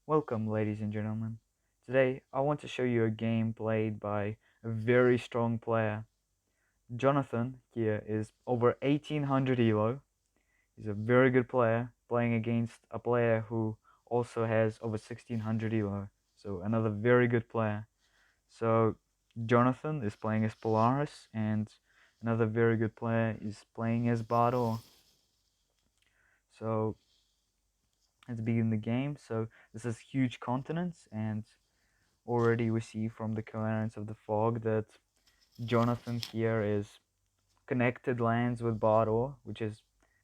Welcome, ladies and gentlemen. Today, I want to show you a game played by a very strong player. Jonathan here is over 1800 elo. He's a very good player, playing against a player who also has over 1600 elo. So, another very good player. So, Jonathan is playing as Polaris, and another very good player is playing as Bado. So, let's begin the game. So, this is huge continents, and already we see from the coherence of the fog that Jonathan here is connected lands with Bador, which is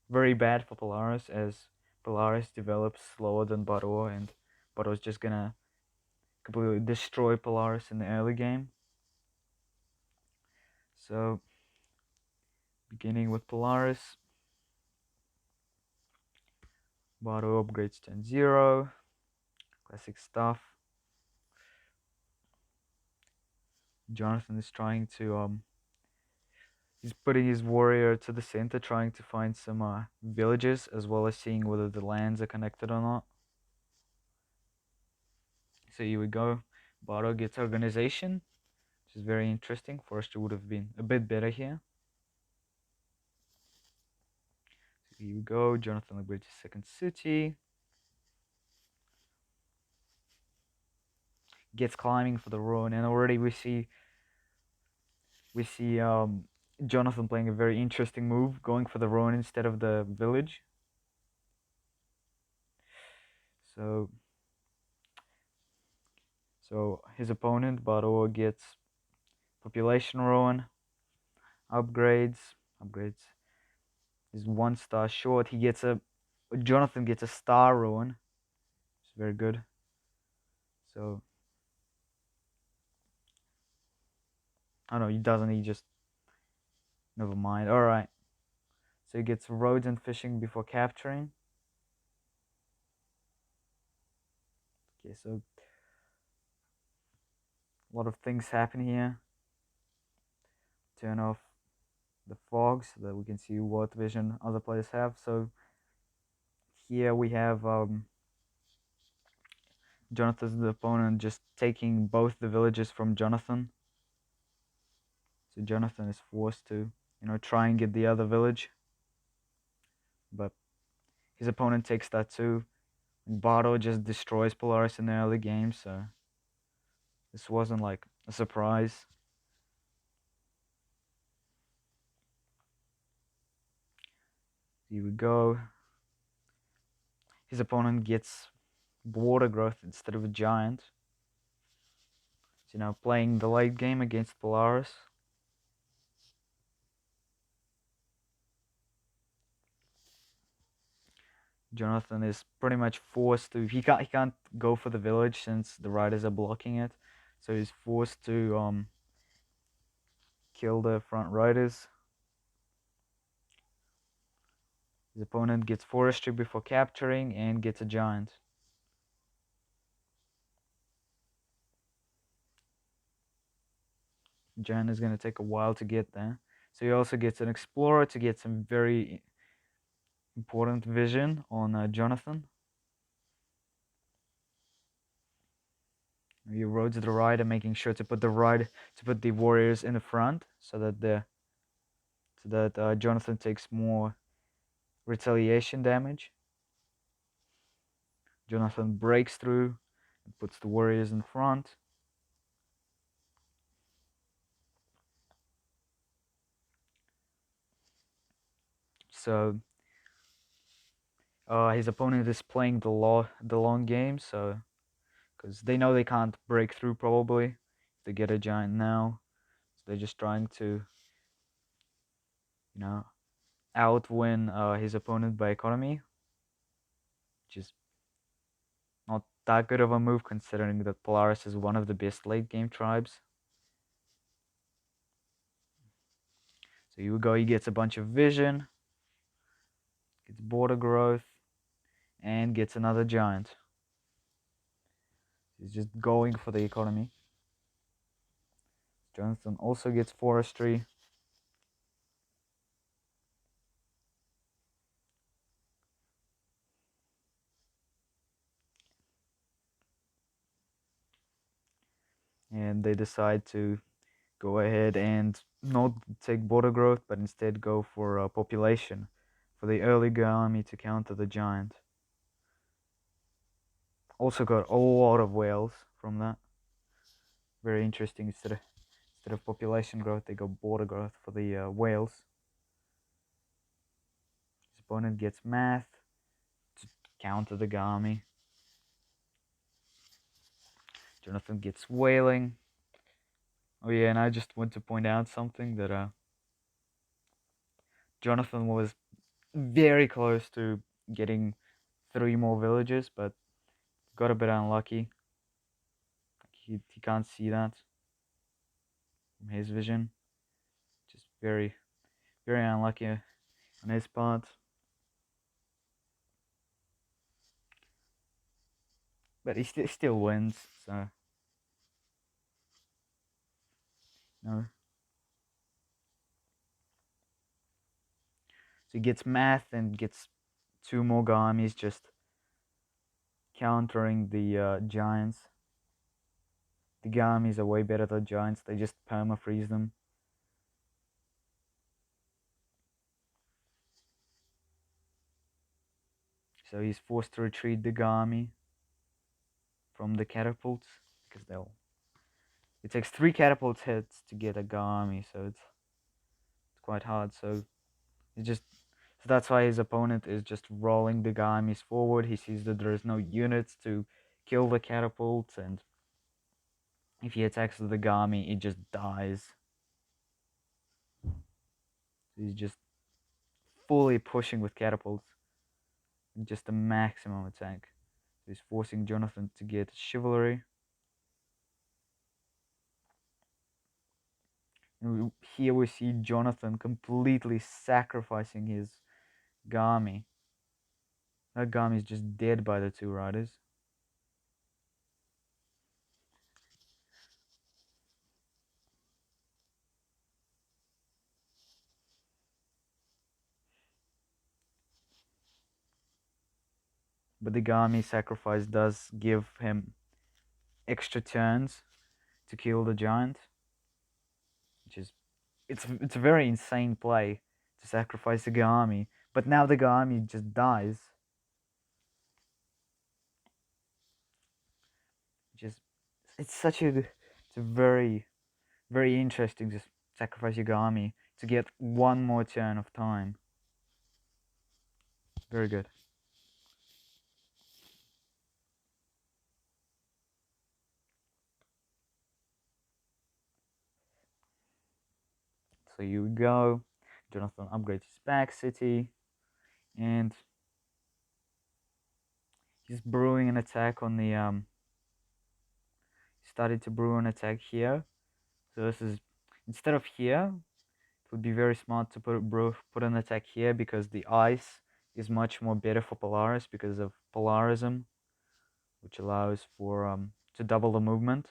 very bad for Polaris as Polaris develops slower than Bador, and Bador's just gonna completely destroy Polaris in the early game. So, beginning with Polaris, Bador upgrades 10-0, classic stuff. Jonathan is trying to he's putting his warrior to the center, trying to find some villages, as well as seeing whether the lands are connected or not. So here we go. Baro gets organization, which is very interesting. Forrester would have been a bit better here. So here we go. Jonathan upgrades his second city. Gets climbing for the ruin, and already we see Jonathan playing a very interesting move, going for the ruin instead of the village. So so his opponent Baro gets population ruin, upgrades. He's 1 star short. Jonathan gets a star ruin. It's very good. So oh no, he doesn't. He just never mind. All right. So he gets roads and fishing before capturing. Okay, so a lot of things happen here. Turn off the fog so that we can see what vision other players have. So here we have Jonathan's the opponent just taking both the villages from Jonathan. So Jonathan is forced to, try and get the other village. But his opponent takes that too. And Bardo just destroys Polaris in the early game, so this wasn't like a surprise. Here we go. His opponent gets border growth instead of a giant. So now playing the late game against Polaris. Jonathan is pretty much forced to he can't go for the village since the riders are blocking it. So he's forced to kill the front riders. His opponent gets forestry before capturing and gets a giant. Giant is gonna take a while to get there. So he also gets an explorer to get some very important vision on Jonathan. He roads the rider, making sure to put the warriors in the front so that Jonathan takes more retaliation damage. Jonathan breaks through and puts the warriors in front. So his opponent is playing the long game, so because they know they can't break through probably if they get a giant now, so they're just trying to you know outwin his opponent by economy, which is not that good of a move considering that Polaris is one of the best late game tribes. So here we go, he gets a bunch of vision, gets border growth, and gets another giant. He's just going for the economy. Jonathan also gets forestry. and they decide to go ahead and not take border growth, but instead go for population, for the early army to counter the giant. Also got a lot of whales from that. Very interesting. Instead of population growth, they go border growth for the whales. His opponent gets math to counter the army. Jonathan gets whaling. Oh yeah, and I just want to point out something that Jonathan was very close to getting 3 more villages, but got a bit unlucky. He can't see that from his vision. Just very, very unlucky on his part. But he still wins, so no. So he gets math and gets 2 more armies, just countering the giants. The Gamis are way better than giants. They just perma-freeze them. So he's forced to retreat the Gami from the catapults because it takes 3 catapult hits to get a Gami, so it's quite hard. So that's why his opponent is just rolling the Gamis forward. He sees that there is no units to kill the catapults, and if he attacks the Gami, it just dies. He's just fully pushing with catapults, just a maximum attack. So he's forcing Jonathan to get chivalry. And here we see Jonathan completely sacrificing his Gami. That Gami is just dead by the 2 riders. But the Gami sacrifice does give him extra turns to kill the giant, which is it's a very insane play to sacrifice the Gami. But now the Gami just dies. Just it's a very, very interesting to sacrifice your Gami to get 1 more turn of time. Very good. So you go. Jonathan upgrades his back city, and he's brewing an attack on the He started to brew an attack here. So this is instead of here, it would be very smart to put an attack here because the ice is much more better for Polaris because of Polarism, which allows for to double the movement.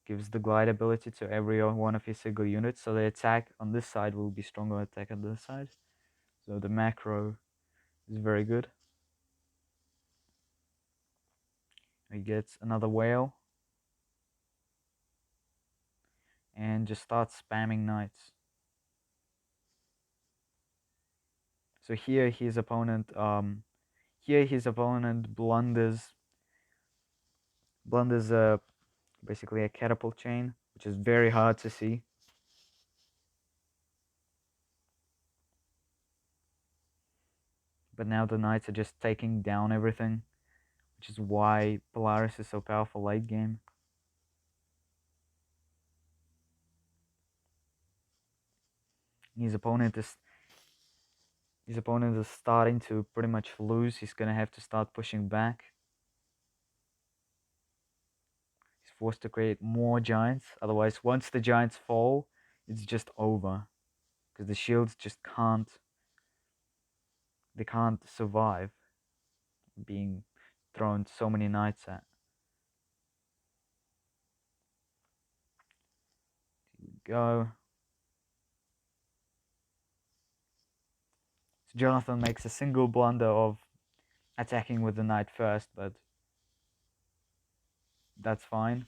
Gives the glide ability to every one of his single units, so the attack on this side will be stronger attack on this side. So the macro is very good. He gets another whale and just starts spamming knights. So here his opponent blunders basically a catapult chain, which is very hard to see. But now the knights are just taking down everything, which is why Polaris is so powerful late game. His opponent is starting to pretty much lose. He's gonna have to start pushing back. He's forced to create more giants. Otherwise, once the giants fall, it's just over. Because the shields just can't survive being thrown so many knights at. Here we go. So Jonathan makes a single blunder of attacking with the knight first, but that's fine.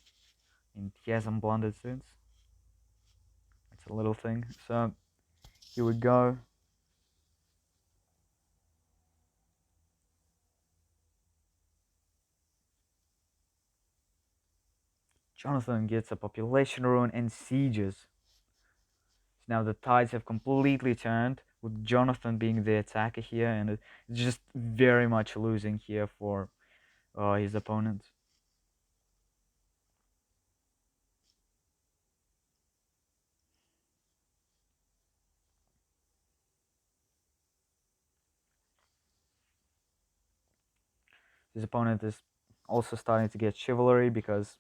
And he hasn't blundered since. It's a little thing. So here we go. Jonathan gets a population ruin and sieges. Now the tides have completely turned, with Jonathan being the attacker here, and it's just very much losing here for his opponent. His opponent is also starting to get chivalry because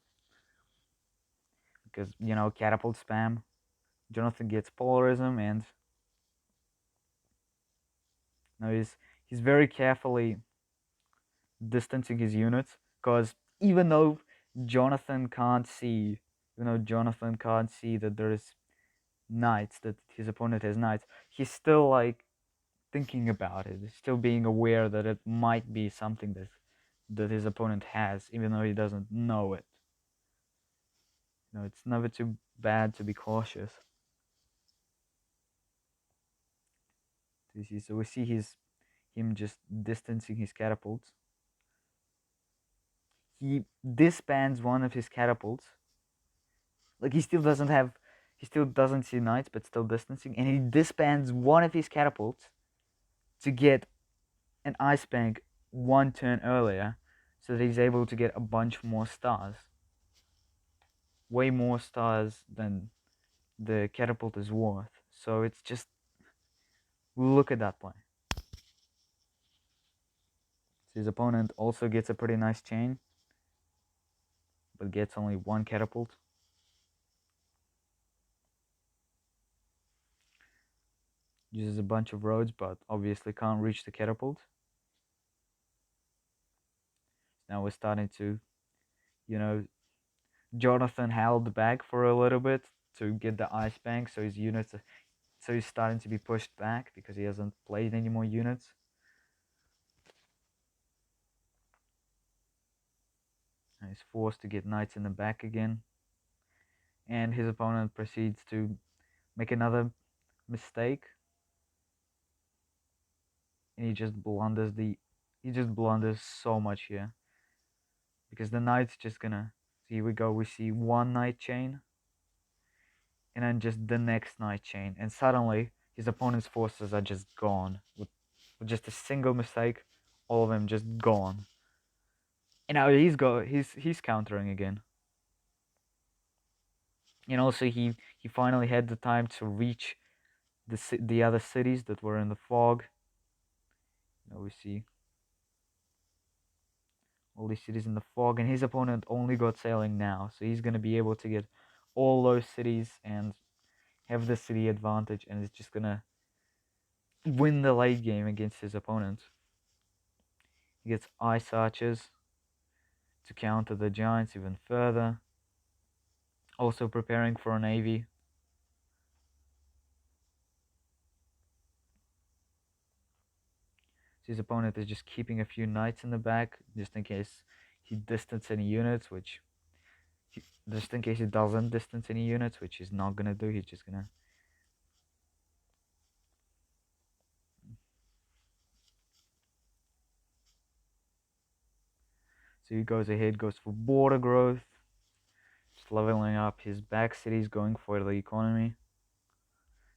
catapult spam. Jonathan gets polarism, and now he's very carefully distancing his units, because even though Jonathan can't see, that there's knights, that his opponent has knights, he's still like thinking about it, still being aware that it might be something that his opponent has, even though he doesn't know it. It's never too bad to be cautious. So we see him just distancing his catapults. He disbands one of his catapults. Like he still doesn't see knights, but still distancing, and he disbands one of his catapults to get an ice bank one turn earlier, so that he's able to get a bunch more stars. Way more stars than the catapult is worth. So it's just, look at that play. So his opponent also gets a pretty nice chain, but gets only one catapult. Uses a bunch of roads, but obviously can't reach the catapult. Now we're starting to, you know, Jonathan held back for a little bit to get the ice bank, so his units, so he's starting to be pushed back because he hasn't played any more units. And he's forced to get knights in the back again, and his opponent proceeds to make another mistake, and he just blunders so much here, because the knight's just gonna, so here we go, we see one knight chain, and then just the next knight chain, and suddenly his opponent's forces are just gone with just a single mistake. All of them just gone, and now he's countering again, and also he finally had the time to reach the other cities that were in the fog. Now we see all these cities in the fog, and his opponent only got sailing now, so he's gonna be able to get all those cities and have the city advantage, and it's just gonna win the late game against his opponent. He gets ice archers to counter the giants even further. Also preparing for a navy. So his opponent is just keeping a few knights in the back, just in case he distances any units, just in case he doesn't distance any units, which he's not gonna do. He's just gonna. So he goes ahead, goes for border growth, just leveling up his back cities, going for the economy,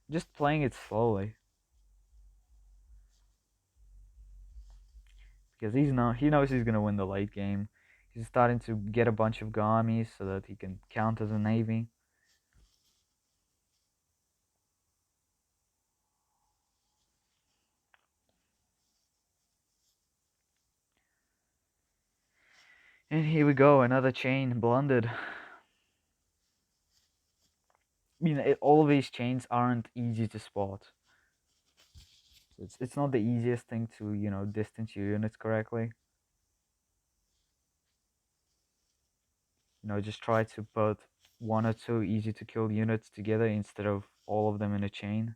just playing it slowly, because he knows he's gonna win the late game. He's starting to get a bunch of armies so that he can counter the navy. And here we go, another chain blundered. I mean, all of these chains aren't easy to spot. It's not the easiest thing to distance your units correctly. Just try to put one or two easy to kill units together instead of all of them in a chain.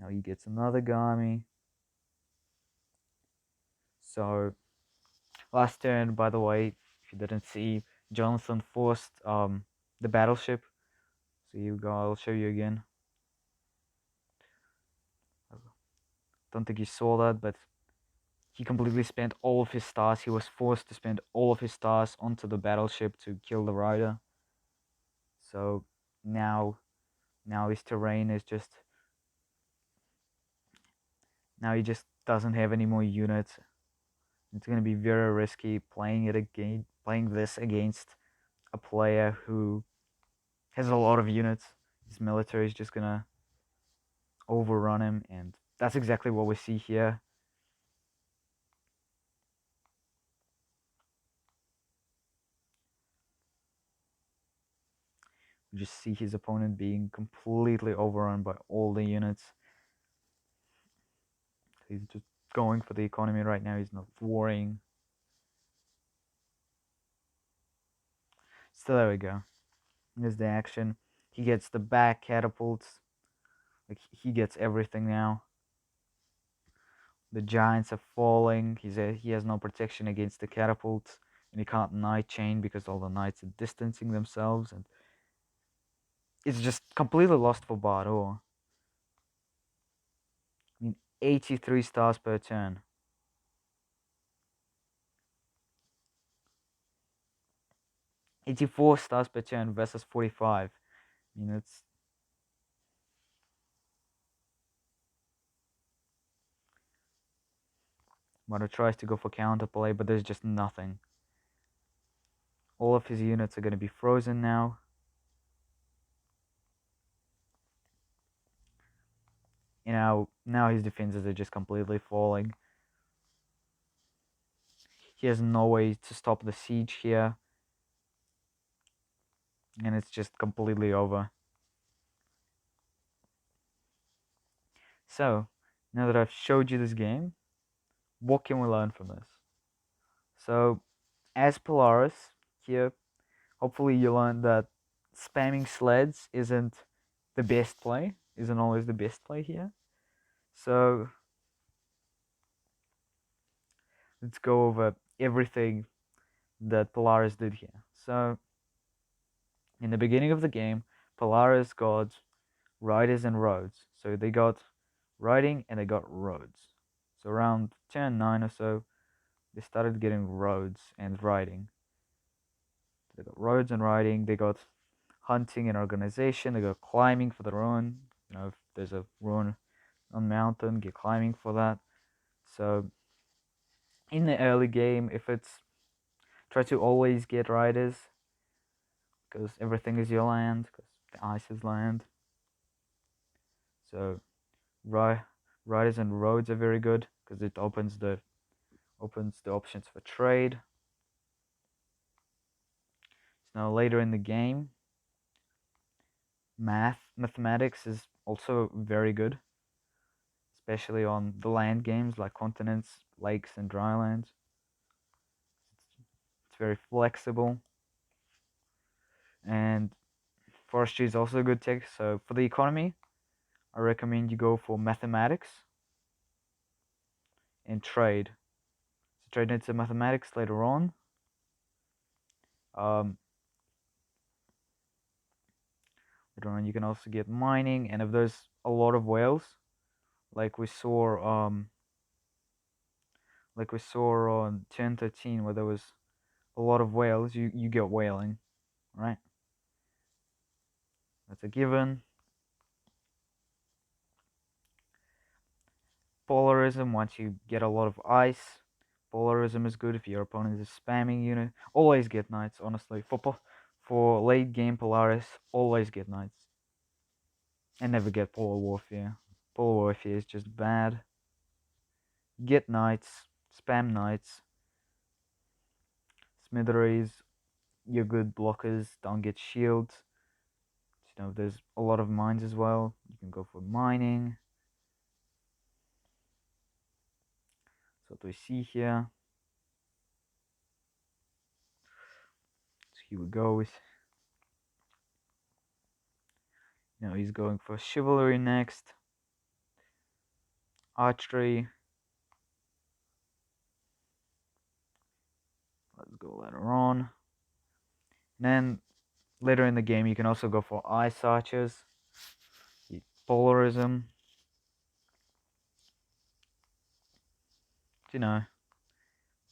Now he gets another Gami. So Last turn, by the way, if you didn't see, Jonathan forced the battleship. So you go, I'll show you again. Don't think you saw that, but he completely spent all of his stars. He was forced to spend all of his stars onto the battleship to kill the rider. So now, now his terrain is just, now he just doesn't have any more units. It's gonna be very risky playing this against a player who has a lot of units. His military is just gonna overrun him, and that's exactly what we see here. You just see his opponent being completely overrun by all the units. He's just going for the economy right now. He's not worrying. So there we go. There's the action. He gets the back catapults. Like he gets everything now. The giants are falling. He has no protection against the catapults, and he can't knight chain because all the knights are distancing themselves, and it's just completely lost for Baro. I mean, 83 stars per turn. 84 stars per turn versus 45. I mean, it's Maro tries to go for counterplay, but there's just nothing. All of his units are going to be frozen now. Now his defenses are just completely falling. He has no way to stop the siege here. And it's just completely over. So, now that I've showed you this game, what can we learn from this? So, as Polaris, here, hopefully you learned that spamming sleds isn't the best play, isn't always the best play here. So, let's go over everything that Polaris did here. So, in the beginning of the game, Polaris got riders and roads. So they got riding and they got roads. So around turn 9 or so, they started getting roads and riding. They got roads and riding, they got hunting and organization, they got climbing for the rune. If there's a rune on mountain, get climbing for that. So in the early game, if it's try to always get riders, because everything is your land, because the ice is land. So riders and roads are very good because it opens the options for trade. So now later in the game, mathematics is also very good, especially on the land games like continents, lakes, and drylands. It's very flexible, and forestry is also a good tech. So for the economy, I recommend you go for mathematics and trade. So trade into mathematics later on. Later on, you can also get mining, and if there's a lot of whales, like we saw on 1013 where there was a lot of whales, you get whaling, right? That's a given. Polarism, once you get a lot of ice, polarism is good if your opponent is spamming unit. Always get knights, honestly. For late game Polaris, always get knights. And never get polar warfare. Polar warfare is just bad. Get knights, spam knights. Smitheries, you're good blockers, don't get shields. There's a lot of mines as well. You can go for mining. So what we see here. So here we go with, he's going for chivalry next. Archery. go later on. And then later in the game, you can also go for ice archers, polarism. You know,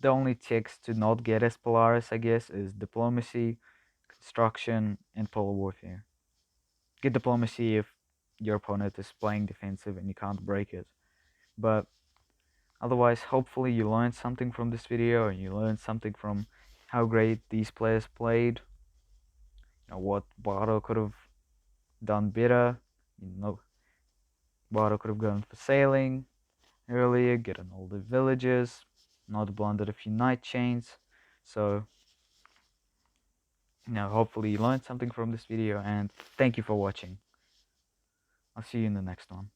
the only ticks to not get as Polaris, I guess, is diplomacy, construction, and polar warfare. Get diplomacy if your opponent is playing defensive and you can't break it. But otherwise, hopefully you learned something from this video and you learned something from how great these players played. You know, what Bardo could have done better. You know, Bardo could have gone for sailing earlier, getting all the villages, not blundered a few night chains. So, you know, hopefully you learned something from this video, and thank you for watching. I'll see you in the next one.